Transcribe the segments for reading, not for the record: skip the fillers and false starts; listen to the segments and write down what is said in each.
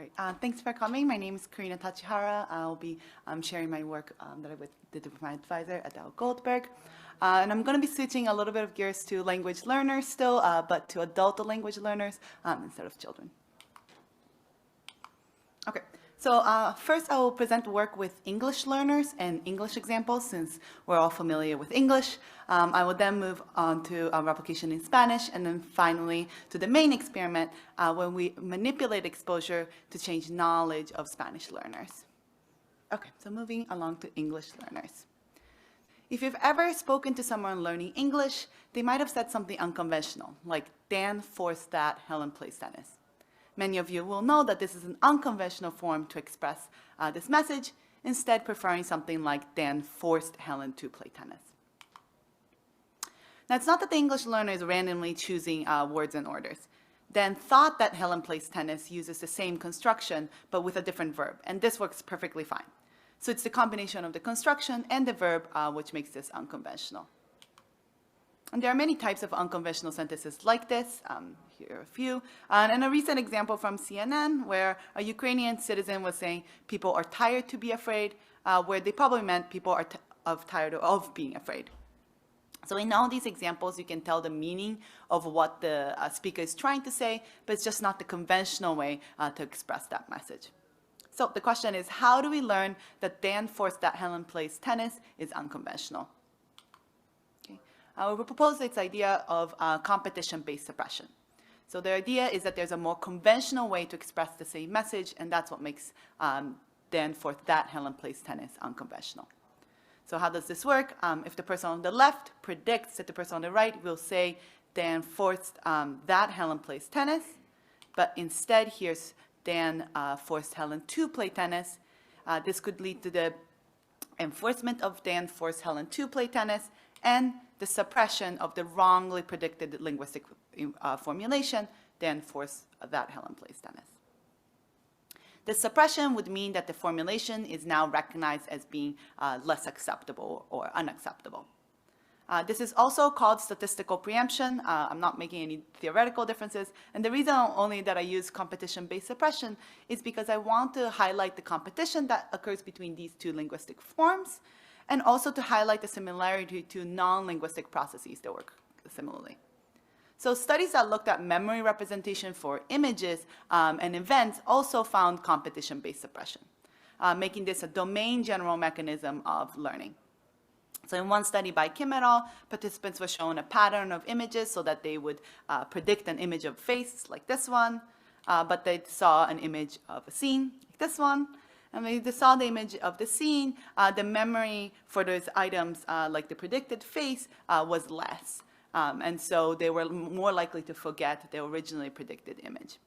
All right, thanks for coming. My name is Karina Tachihara. I'll be sharing my work that I did with my advisor, Adele Goldberg. And I'm going to be switching a little bit of gears to language learners still, but to adult language learners instead of children. Okay, so first I will present work with English learners and English examples since we're all familiar with English. I will then move on to replication in Spanish, and then finally to the main experiment when we manipulate exposure to change knowledge of Spanish learners. Okay, so moving along to English learners. If you've ever spoken to someone learning English, they might have said something unconventional, like Dan forced that, Helen plays tennis. Many of you will know that this is an unconventional form to express this message, instead preferring something like Dan forced Helen to play tennis. Now, it's not that the English learner is randomly choosing words and orders. Dan thought that Helen plays tennis uses the same construction, but with a different verb, and this works perfectly fine. So it's the combination of the construction and the verb which makes this unconventional. And there are many types of unconventional sentences like this. Here are a few. And a recent example from CNN where a Ukrainian citizen was saying people are tired to be afraid, where they probably meant people are tired of being afraid. So in all these examples, you can tell the meaning of what the speaker is trying to say, but it's just not the conventional way to express that message. So the question is, how do we learn that Dan forced that Helen plays tennis is unconventional? Okay. We propose this idea of competition-based suppression. So the idea is that there's a more conventional way to express the same message, and that's what makes Dan forced that Helen plays tennis unconventional. So how does this work? If the person on the left predicts that the person on the right will say Dan forced that Helen plays tennis, but instead here's Dan forced Helen to play tennis. This could lead to the enforcement of Dan forced Helen to play tennis and the suppression of the wrongly predicted linguistic formulation, Dan forced that Helen plays tennis. The suppression would mean that the formulation is now recognized as being less acceptable or unacceptable. This is also called statistical preemption. I'm not making any theoretical differences. And the reason only that I use competition-based suppression is because I want to highlight the competition that occurs between these two linguistic forms, and also to highlight the similarity to non-linguistic processes that work similarly. So studies that looked at memory representation for images and events also found competition-based suppression, making this a domain general mechanism of learning. So in one study by Kim et al., participants were shown a pattern of images so that they would predict an image of a face like this one, but they saw an image of a scene like this one. And when they saw the image of the scene, the memory for those items like the predicted face was less. And so they were more likely to forget the originally predicted image.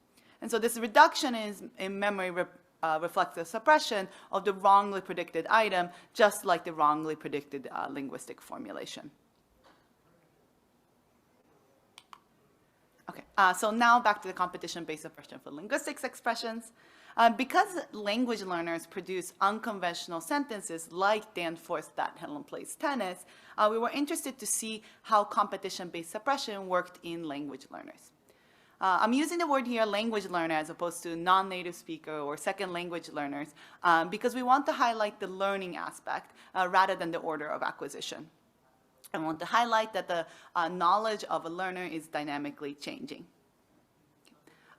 And so this reduction in memory reflects the suppression of the wrongly predicted item, just like the wrongly predicted linguistic formulation. Okay, so now back to the competition-based suppression for linguistics expressions. Because language learners produce unconventional sentences like Dan forced that Helen plays tennis, we were interested to see how competition-based suppression worked in language learners. I'm using the word here language learner as opposed to non-native speaker or second language learners because we want to highlight the learning aspect rather than the order of acquisition. I want to highlight that the knowledge of a learner is dynamically changing.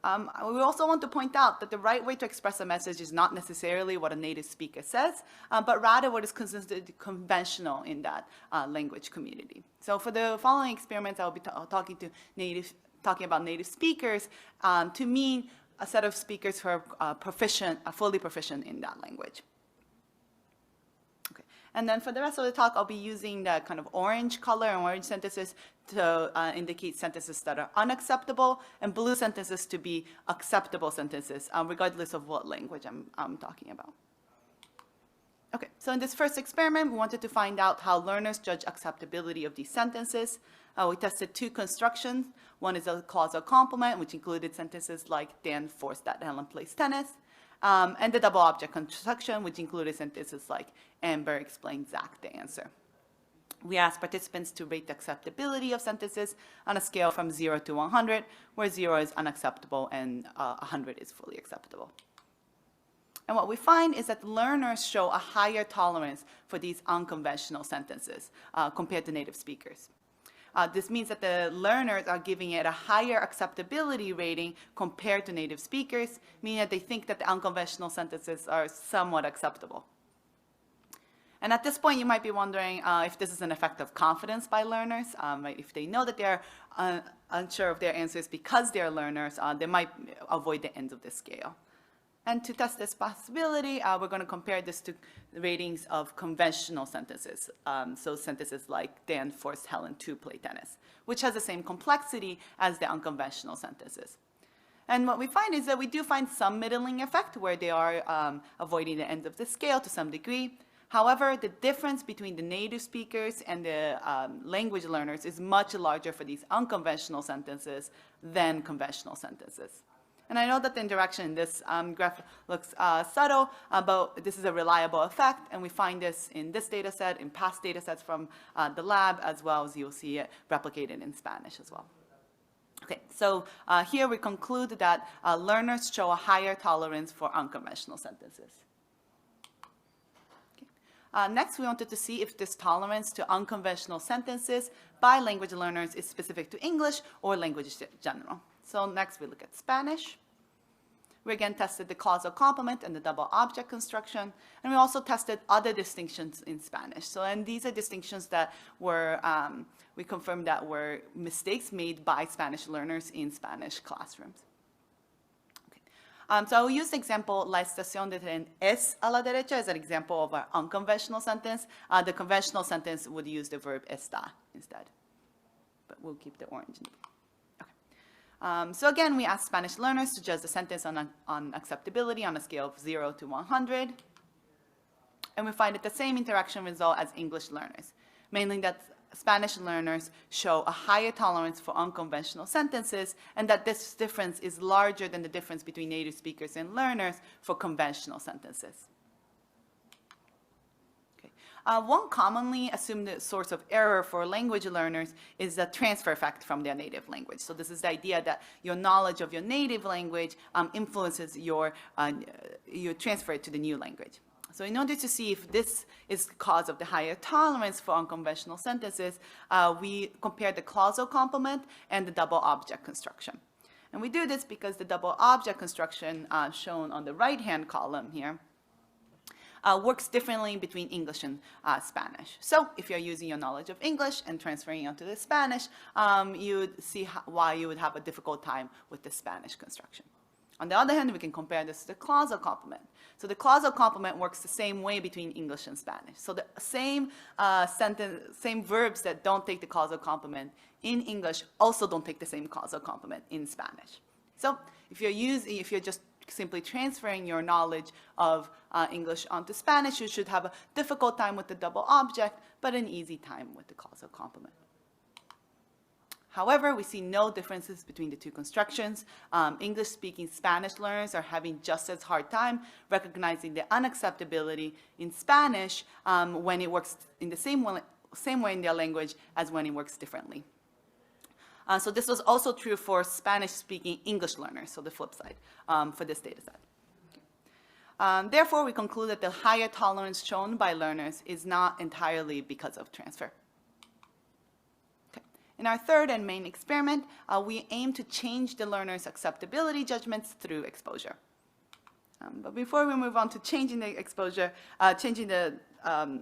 We also want to point out that the right way to express a message is not necessarily what a native speaker says, but rather what is considered conventional in that language community. So for the following experiments, I'll be talking about native speakers to mean a set of speakers who are fully proficient in that language. Okay. And then for the rest of the talk, I'll be using the kind of orange color and orange sentences to indicate sentences that are unacceptable, and blue sentences to be acceptable sentences, regardless of what language I'm talking about. Okay, so in this first experiment, we wanted to find out how learners judge acceptability of these sentences. We tested two constructions. One is a clausal complement, which included sentences like Dan forced that Helen plays tennis, and the double object construction, which included sentences like Amber explained Zach the answer. We asked participants to rate the acceptability of sentences on a scale from 0 to 100, where 0 is unacceptable and 100 is fully acceptable. And what we find is that learners show a higher tolerance for these unconventional sentences compared to native speakers. This means that the learners are giving it a higher acceptability rating compared to native speakers, meaning that they think that the unconventional sentences are somewhat acceptable. And at this point, you might be wondering if this is an effect of confidence by learners. Right? If they know that they're unsure of their answers because they're learners, they might avoid the ends of the scale. And to test this possibility, we're going to compare this to the ratings of conventional sentences. So sentences like Dan forced Helen to play tennis, which has the same complexity as the unconventional sentences. And what we find is that we do find some middling effect where they are avoiding the ends of the scale to some degree. However, the difference between the native speakers and the language learners is much larger for these unconventional sentences than conventional sentences. And I know that the interaction in this graph looks subtle, but this is a reliable effect, and we find this in this data set, in past data sets from the lab, as well as you'll see it replicated in Spanish as well. Okay, so here we conclude that learners show a higher tolerance for unconventional sentences. Next, we wanted to see if this tolerance to unconventional sentences by language learners is specific to English or language in general. So next, we look at Spanish. We again tested the causal complement and the double object construction, and we also tested other distinctions in Spanish. So, and these are distinctions that were, we confirmed that were mistakes made by Spanish learners in Spanish classrooms. So I'll use the example, la estación de tren es a la derecha, as an example of our unconventional sentence. The conventional sentence would use the verb está instead, but we'll keep the orange. Okay. So again, we asked Spanish learners to judge the sentence on acceptability on a scale of 0 to 100. And we find that the same interaction result as English learners, mainly that Spanish learners show a higher tolerance for unconventional sentences, and that this difference is larger than the difference between native speakers and learners for conventional sentences. Okay. One commonly assumed source of error for language learners is the transfer effect from their native language. So this is the idea that your knowledge of your native language influences your transfer it to the new language. So in order to see if this is the cause of the higher tolerance for unconventional sentences, we compare the clausal complement and the double object construction. And we do this because the double object construction shown on the right-hand column here works differently between English and Spanish. So if you're using your knowledge of English and transferring it onto the Spanish, you would see why you would have a difficult time with the Spanish construction. On the other hand, we can compare this to the clausal complement. So the clausal complement works the same way between English and Spanish. So the same same verbs that don't take the causal complement in English also don't take the same causal complement in Spanish. So if you're just simply transferring your knowledge of English onto Spanish, you should have a difficult time with the double object, but an easy time with the causal complement. However, we see no differences between the two constructions. English-speaking Spanish learners are having just as hard time recognizing the unacceptability in Spanish when it works in the same way in their language as when it works differently. So this was also true for Spanish-speaking English learners, so the flip side for this data set. Therefore, we conclude that the higher tolerance shown by learners is not entirely because of transfer. In our third and main experiment, we aim to change the learner's acceptability judgments through exposure. But before we move on to changing the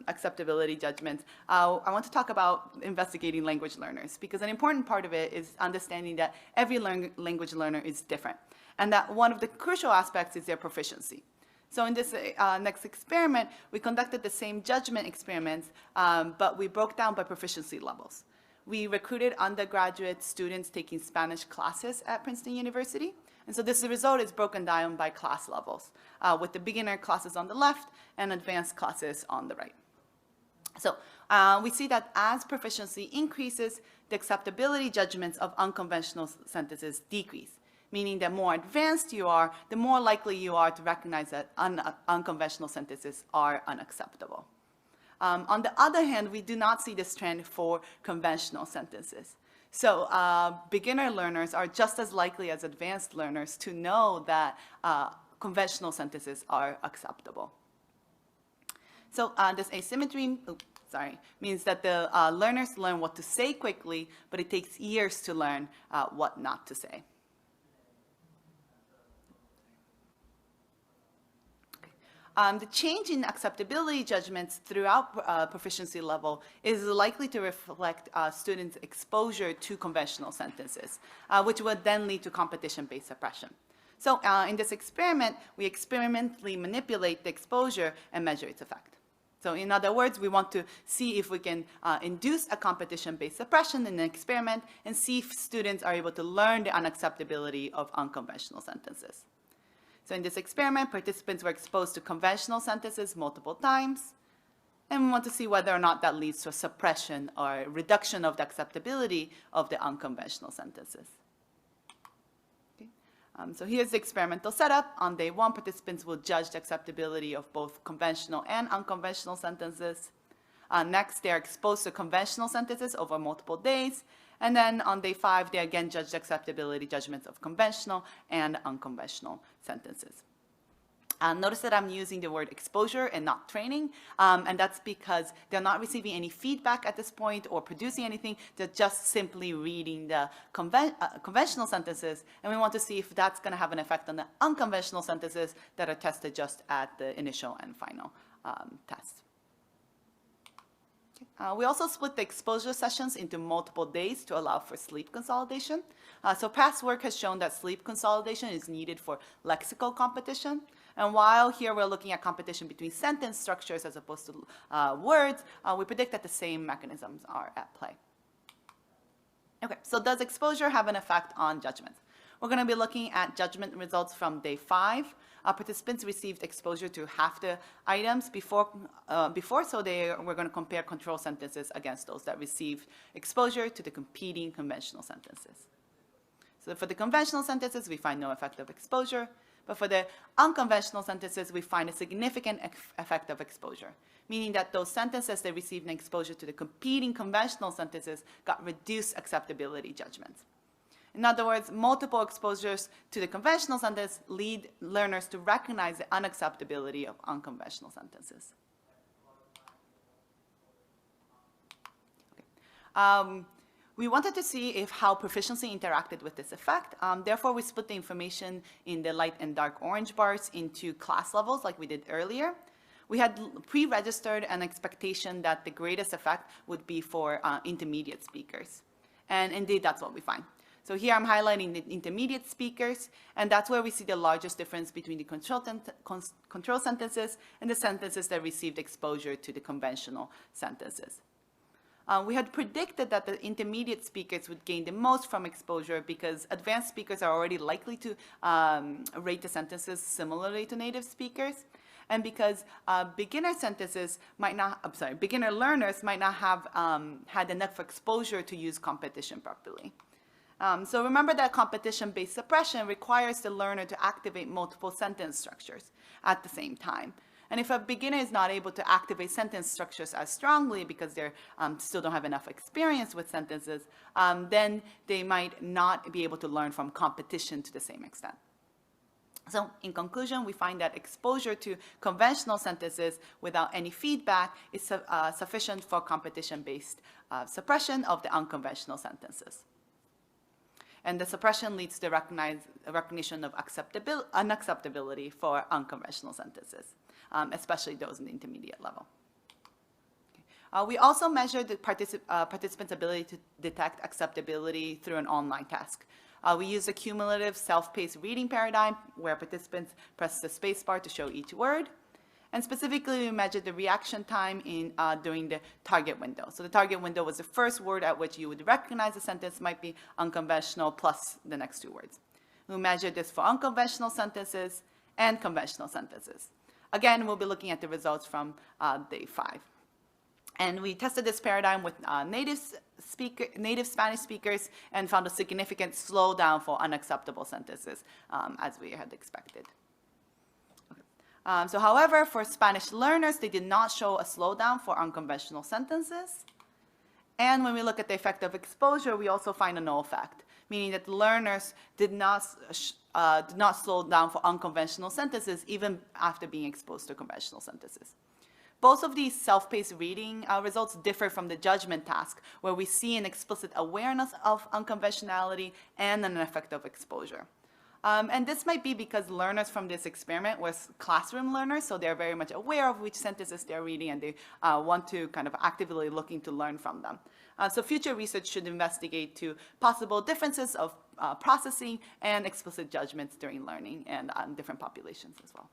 acceptability judgments, I want to talk about investigating language learners, because an important part of it is understanding that every language learner is different, and that one of the crucial aspects is their proficiency. So in this next experiment, we conducted the same judgment experiments, but we broke down by proficiency levels. We recruited undergraduate students taking Spanish classes at Princeton University. And so this result is broken down by class levels, with the beginner classes on the left and advanced classes on the right. So we see that as proficiency increases, the acceptability judgments of unconventional sentences decrease, meaning the more advanced you are, the more likely you are to recognize that unconventional sentences are unacceptable. On the other hand, we do not see this trend for conventional sentences. So beginner learners are just as likely as advanced learners to know that conventional sentences are acceptable. So this asymmetry means that the learners learn what to say quickly, but it takes years to learn what not to say. The change in acceptability judgments throughout proficiency level is likely to reflect students' exposure to conventional sentences, which would then lead to competition-based suppression. So in this experiment, we experimentally manipulate the exposure and measure its effect. So in other words, we want to see if we can induce a competition-based suppression in an experiment and see if students are able to learn the unacceptability of unconventional sentences. So in this experiment, participants were exposed to conventional sentences multiple times, and we want to see whether or not that leads to a suppression or reduction of the acceptability of the unconventional sentences. Okay. So here's the experimental setup. On day 1, participants will judge the acceptability of both conventional and unconventional sentences. Next, they are exposed to conventional sentences over multiple days. And then on day 5, they again judge the acceptability judgments of conventional and unconventional sentences. Notice that I'm using the word exposure and not training, and that's because they're not receiving any feedback at this point or producing anything. They're just simply reading the conventional sentences, and we want to see if that's going to have an effect on the unconventional sentences that are tested just at the initial and final test. We also split the exposure sessions into multiple days to allow for sleep consolidation. So past work has shown that sleep consolidation is needed for lexical competition. And while here we're looking at competition between sentence structures as opposed to words, we predict that the same mechanisms are at play. Okay, so does exposure have an effect on judgments? We're going to be looking at judgment results from day 5. Participants received exposure to half the items before, so we're going to compare control sentences against those that received exposure to the competing conventional sentences. So for the conventional sentences, we find no effect of exposure, but for the unconventional sentences, we find a significant effect of exposure, meaning that those sentences that received an exposure to the competing conventional sentences got reduced acceptability judgments. In other words, multiple exposures to the conventional sentence lead learners to recognize the unacceptability of unconventional sentences. Okay. We wanted to see how proficiency interacted with this effect. Therefore, we split the information in the light and dark orange bars into class levels like we did earlier. We had pre-registered an expectation that the greatest effect would be for intermediate speakers. And indeed, that's what we find. So here I'm highlighting the intermediate speakers, and that's where we see the largest difference between the control sentences and the sentences that received exposure to the conventional sentences. We had predicted that the intermediate speakers would gain the most from exposure because advanced speakers are already likely to rate the sentences similarly to native speakers, and because beginner learners might not have had enough exposure to use competition properly. So remember that competition-based suppression requires the learner to activate multiple sentence structures at the same time. And if a beginner is not able to activate sentence structures as strongly because they still don't have enough experience with sentences, then they might not be able to learn from competition to the same extent. So in conclusion, we find that exposure to conventional sentences without any feedback is sufficient for competition-based suppression of the unconventional sentences. And the suppression leads to recognition of unacceptability for unconventional sentences, especially those in the intermediate level. Okay. We also measured the participants' ability to detect acceptability through an online task. We used a cumulative self-paced reading paradigm where participants press the spacebar to show each word. And specifically, we measured the reaction time during the target window. So the target window was the first word at which you would recognize a sentence might be unconventional plus the next 2 words. We measured this for unconventional sentences and conventional sentences. Again, we'll be looking at the results from day 5. And we tested this paradigm with native Spanish speakers and found a significant slowdown for unacceptable sentences, as we had expected. So however, for Spanish learners, they did not show a slowdown for unconventional sentences. And when we look at the effect of exposure, we also find a no effect, meaning that learners did not slow down for unconventional sentences even after being exposed to conventional sentences. Both of these self-paced reading results differ from the judgment task, where we see an explicit awareness of unconventionality and an effective exposure. And this might be because learners from this experiment were classroom learners, so they're very much aware of which sentences they're reading, and they want to kind of actively looking to learn from them. So future research should investigate to possible differences of processing and explicit judgments during learning and different populations as well.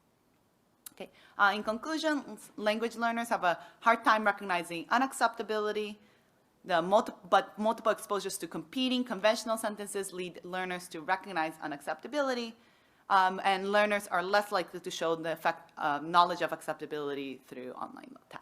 Okay. In conclusion, language learners have a hard time recognizing unacceptability. But multiple exposures to competing conventional sentences lead learners to recognize unacceptability, and learners are less likely to show the knowledge of acceptability through online tests.